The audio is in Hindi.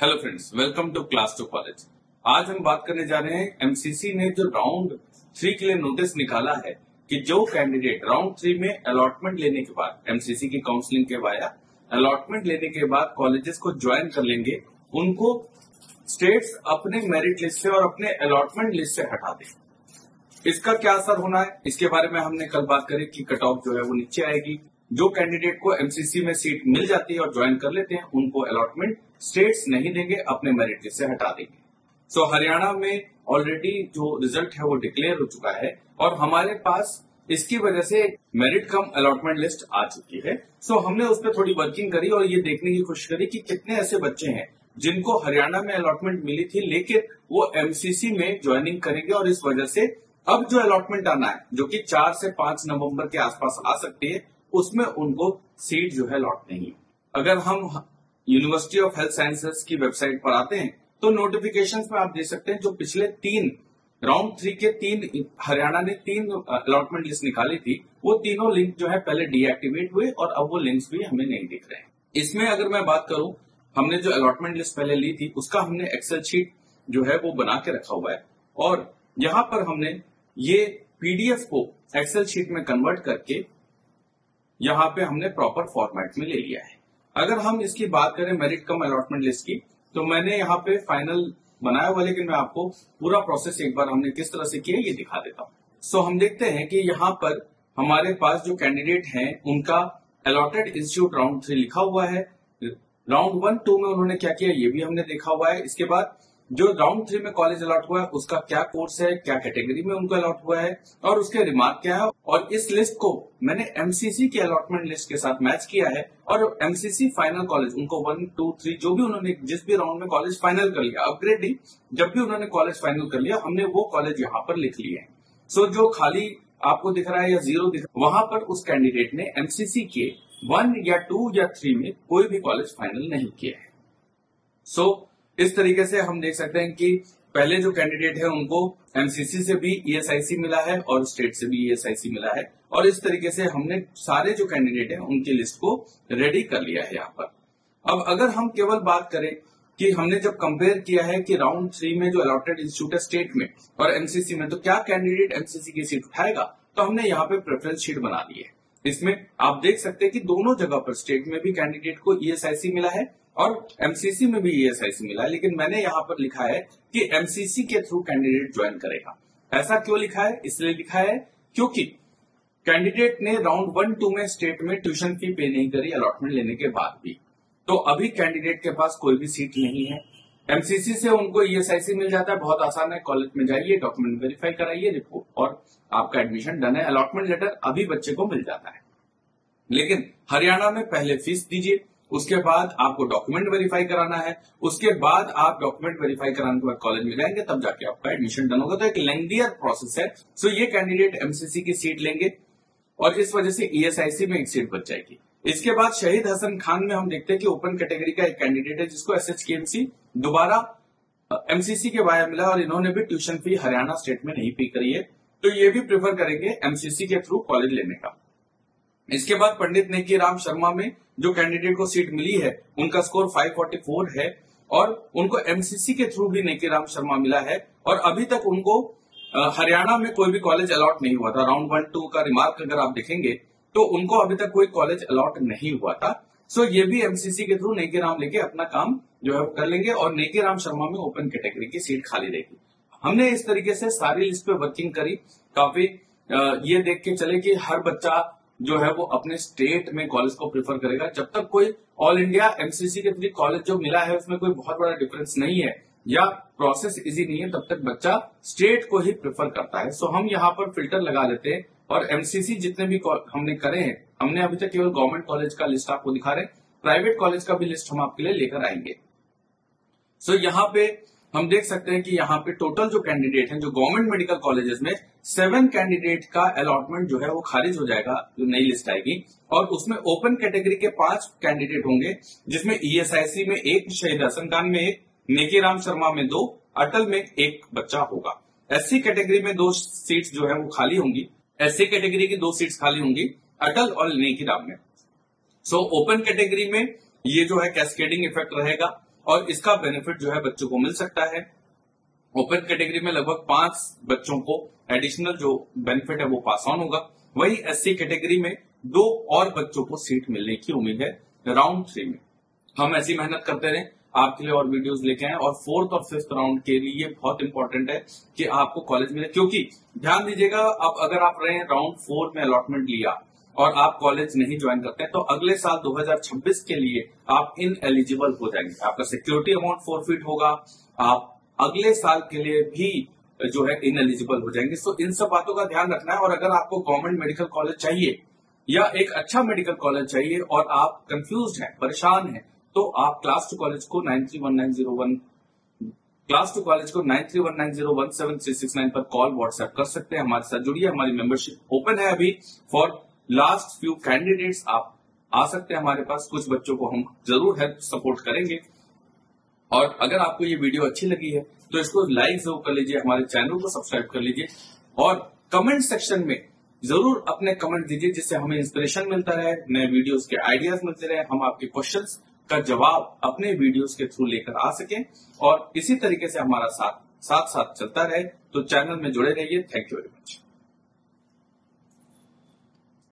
Hello friends, welcome to class to college. आज हम बात करने जा रहे हैं एमसीसी ने जो राउंड 3 के लिए नोटिस निकाला है कि जो कैंडिडेट राउंड 3 में अलॉटमेंट लेने के बाद एमसीसी की काउंसलिंग के वाया अलॉटमेंट लेने के बाद कॉलेजेस को ज्वाइन कर लेंगे, उनको स्टेट्स अपने मेरिट लिस्ट से और अपने अलॉटमेंट लिस्ट से हटा दें। इसका क्या असर होना है, इसके बारे में हमने कल बात करी कि कट ऑफ जो है वो नीचे आएगी। जो कैंडिडेट को एमसीसी में सीट मिल जाती है और ज्वाइन कर लेते हैं, उनको अलॉटमेंट स्टेट्स नहीं देंगे, अपने मेरिट लिस्ट से हटा देंगे। सो हरियाणा में ऑलरेडी जो रिजल्ट है वो डिक्लेयर हो चुका है और हमारे पास इसकी वजह से मेरिट कम अलॉटमेंट लिस्ट आ चुकी है। सो हमने उस पर थोड़ी वर्किंग करी और ये देखने की कोशिश करी कि कितने ऐसे बच्चे हैं जिनको हरियाणा में अलॉटमेंट मिली थी लेकिन वो एमसीसी में ज्वाइनिंग करेंगे और इस वजह से अब जो अलॉटमेंट आना है, जो कि 4 से 5 नवंबर के आसपास आ सकती है, उसमें उनको सीट जो है अलॉट नहीं। अगर हम यूनिवर्सिटी ऑफ हेल्थ साइंसेज की वेबसाइट पर आते हैं तो नोटिफिकेशंस में आप देख सकते हैं जो पिछले 3 राउंड 3 के 3 हरियाणा ने 3 अलॉटमेंट लिस्ट निकाली थी, वो तीनों लिंक जो है पहले डीएक्टिवेट हुए और अब वो लिंक्स भी हमें नहीं दिख रहे हैं। इसमें अगर मैं बात करूं, हमने जो अलॉटमेंट लिस्ट पहले ली थी उसका हमने एक्सेल शीट जो है वो बना के रखा हुआ है और यहां पर हमने ये पीडीएफ को एक्सेल शीट में कन्वर्ट करके यहां पे हमने प्रॉपर फॉर्मेट में ले लिया है। अगर हम इसकी बात करें मेरिट कम अलॉटमेंट लिस्ट की, तो मैंने यहाँ पे फाइनल बनाया हुआ, लेकिन मैं आपको पूरा प्रोसेस एक बार हमने किस तरह से किया ये दिखा देता हूँ। सो हम देखते हैं कि यहाँ पर हमारे पास जो कैंडिडेट हैं उनका अलॉटेड इंस्टीट्यूट राउंड 3 लिखा हुआ है। राउंड 1, 2 में उन्होंने क्या किया ये भी हमने देखा हुआ है। इसके बाद जो राउंड 3 में कॉलेज अलॉट हुआ है उसका क्या कोर्स है, क्या कैटेगरी में उनको अलॉट हुआ है और उसके रिमार्क क्या है, और इस लिस्ट को मैंने एमसीसी की अलॉटमेंट लिस्ट के साथ मैच किया है और एमसीसी फाइनल कॉलेज उनको 1, 2, 3 जो भी उन्होंने जिस भी राउंड में कॉलेज फाइनल कर लिया, अपग्रेडिंग जब भी उन्होंने कॉलेज फाइनल कर लिया, हमने वो कॉलेज यहाँ पर लिख लिए हैं। सो जो खाली आपको दिख रहा है या 0 दिख रहा है, वहां पर उस कैंडिडेट ने एमसीसी के 1 या 2 या 3 में कोई भी कॉलेज फाइनल नहीं किया है। सो इस तरीके से हम देख सकते हैं कि पहले जो कैंडिडेट है उनको एमसीसी से भी ईएसआईसी मिला है और स्टेट से भी ईएसआईसी मिला है और इस तरीके से हमने सारे जो कैंडिडेट हैं उनकी लिस्ट को रेडी कर लिया है यहाँ पर। अब अगर हम केवल बात करें कि हमने जब कंपेयर किया है कि राउंड 3 में जो अलॉटेड इंस्टीट्यूट है स्टेट में और एमसीसी में, तो क्या कैंडिडेट एमसीसी की सीट उठाएगा, तो हमने यहाँ पे प्रेफरेंस शीट बना दी है। इसमें आप देख सकते हैं कि दोनों जगह पर स्टेट में भी कैंडिडेट को ईएसआईसी मिला है और एमसीसी में भी ईएसआईसी मिला है, लेकिन मैंने यहाँ पर लिखा है कि एमसीसी के थ्रू कैंडिडेट ज्वाइन करेगा। ऐसा क्यों लिखा है? इसलिए लिखा है क्योंकि कैंडिडेट ने राउंड 1, 2 में स्टेट में ट्यूशन फी पे नहीं करी अलॉटमेंट लेने के बाद भी, तो अभी कैंडिडेट के पास कोई भी सीट नहीं है। एमसीसी से उनको ईएसआईसी मिल जाता है, बहुत आसान है। कॉलेज में जाइए, डॉक्यूमेंट वेरीफाई कराइए, रिपोर्ट और आपका एडमिशन डन है। अलॉटमेंट लेटर अभी बच्चे को मिल जाता है। लेकिन हरियाणा में पहले फीस दीजिए, उसके बाद आपको डॉक्यूमेंट वेरीफाई कराना है, उसके बाद आप डॉक्यूमेंट वेरीफाई कराने के बाद कॉलेज में जाएंगे, तब जाके आपका एडमिशन डन होगा। तो एक लेंदियर प्रोसेस है। सो ये कैंडिडेट एमसीसी की सीट लेंगे और इस वजह से ईएसआईसी में एक सीट बच जाएगी। इसके बाद शहीद हसन खान में हम देखते हैं कि ओपन कैटेगरी का एक कैंडिडेट है जिसको एसएचकेएमसी दोबारा एमसीसी के वाया मिला और इन्होंने भी ट्यूशन फी हरियाणा स्टेट में नहीं पे करी है, तो ये भी प्रेफर करेंगे एमसीसी के थ्रू कॉलेज लेने का। इसके बाद पंडित नेकी राम शर्मा में जो कैंडिडेट को सीट मिली है उनका स्कोर 544 है और उनको एमसीसी के थ्रू भी नेकी राम शर्मा मिला है और अभी तक उनको हरियाणा में कोई भी कॉलेज अलॉट नहीं हुआ था। राउंड 1, 2 का रिमार्क अगर आप देखेंगे तो उनको अभी तक कोई कॉलेज अलॉट नहीं हुआ था। सो ये भी एमसीसी के थ्रू नेकी राम लेके अपना काम जो है वो कर लेंगे और नेकी राम शर्मा में ओपन कैटेगरी की सीट खाली रहेगी। हमने इस तरीके से सारी लिस्ट पे वर्किंग करी। काफी ये देख के चले कि हर बच्चा जो है वो अपने स्टेट में कॉलेज को प्रेफर करेगा। जब तक कोई ऑल इंडिया एमसीसी के थ्रू कॉलेज जो मिला है उसमें कोई बहुत बड़ा डिफरेंस नहीं है या प्रोसेस इजी नहीं है, तब तक बच्चा स्टेट को ही प्रेफर करता है। सो हम यहाँ पर फिल्टर लगा लेते हैं और एमसीसी जितने भी हमने करे हैं, हमने अभी तक केवल गवर्नमेंट कॉलेज का लिस्ट आपको दिखा रहे हैं, प्राइवेट कॉलेज का भी लिस्ट हम आपके लिए लेकर आएंगे। सो यहाँ पे हम देख सकते हैं कि यहाँ पे टोटल जो कैंडिडेट हैं जो गवर्नमेंट मेडिकल कॉलेजेस में 7 कैंडिडेट का अलॉटमेंट जो है वो खारिज हो जाएगा, जो नई लिस्ट आएगी, और उसमें ओपन कैटेगरी के 5 कैंडिडेट होंगे जिसमें ईएसआईसी में 1, शहीद हसन खान में 1, नेकी राम शर्मा में 2, अटल में 1 बच्चा होगा। एससी कैटेगरी में 2 सीट्स जो है वो खाली होंगी, एससी कैटेगरी की 2 सीट्स खाली होंगी अटल और नेकी राम में। सो ओपन कैटेगरी में ये जो है कैस्केडिंग इफेक्ट रहेगा और इसका बेनिफिट जो है बच्चों को मिल सकता है। ओपन कैटेगरी में लगभग 5 बच्चों को एडिशनल जो बेनिफिट है वो पास ऑन होगा। वही एससी कैटेगरी में 2 और बच्चों को सीट मिलने की उम्मीद है राउंड 3 में। हम ऐसी मेहनत करते रहे, आपके लिए और वीडियोस लेके आए, और 4th और 5th राउंड के लिए बहुत इंपॉर्टेंट है कि आपको कॉलेज मिले, क्योंकि ध्यान दीजिएगा, अब अगर आप रहे राउंड 4 में अलॉटमेंट लिया और आप कॉलेज नहीं ज्वाइन करते हैं तो अगले साल 2026 के लिए आप इन एलिजिबल हो जाएंगे, आपका सिक्योरिटी अमाउंट फॉरफिट होगा, आप अगले साल के लिए भी जो है इन एलिजिबल हो जाएंगे। तो इन सब बातों का ध्यान रखना है। और अगर आपको गवर्नमेंट मेडिकल कॉलेज चाहिए या एक अच्छा मेडिकल कॉलेज चाहिए और आप कंफ्यूज हैं, परेशान हैं, तो आप क्लास 2 कॉलेज को 931901 पर कॉल व्हाट्सएप कर सकते हैं, हमारे साथ जुड़िए। हमारी मेंबरशिप ओपन है अभी फॉर लास्ट फ्यू कैंडिडेट्स, आप आ सकते हैं हमारे पास, कुछ बच्चों को हम जरूर हेल्प सपोर्ट करेंगे। और अगर आपको ये वीडियो अच्छी लगी है तो इसको लाइक जरूर कर लीजिए, हमारे चैनल को सब्सक्राइब कर लीजिए और कमेंट सेक्शन में जरूर अपने कमेंट दीजिए, जिससे हमें इंस्पिरेशन मिलता रहे, नए वीडियोस के आइडियाज मिलते रहे, हम आपके क्वेश्चंस का जवाब अपने वीडियोस के थ्रू लेकर आ सकें और इसी तरीके से हमारा साथ चलता रहे। तो चैनल में जुड़े रहिए। Thank you very much.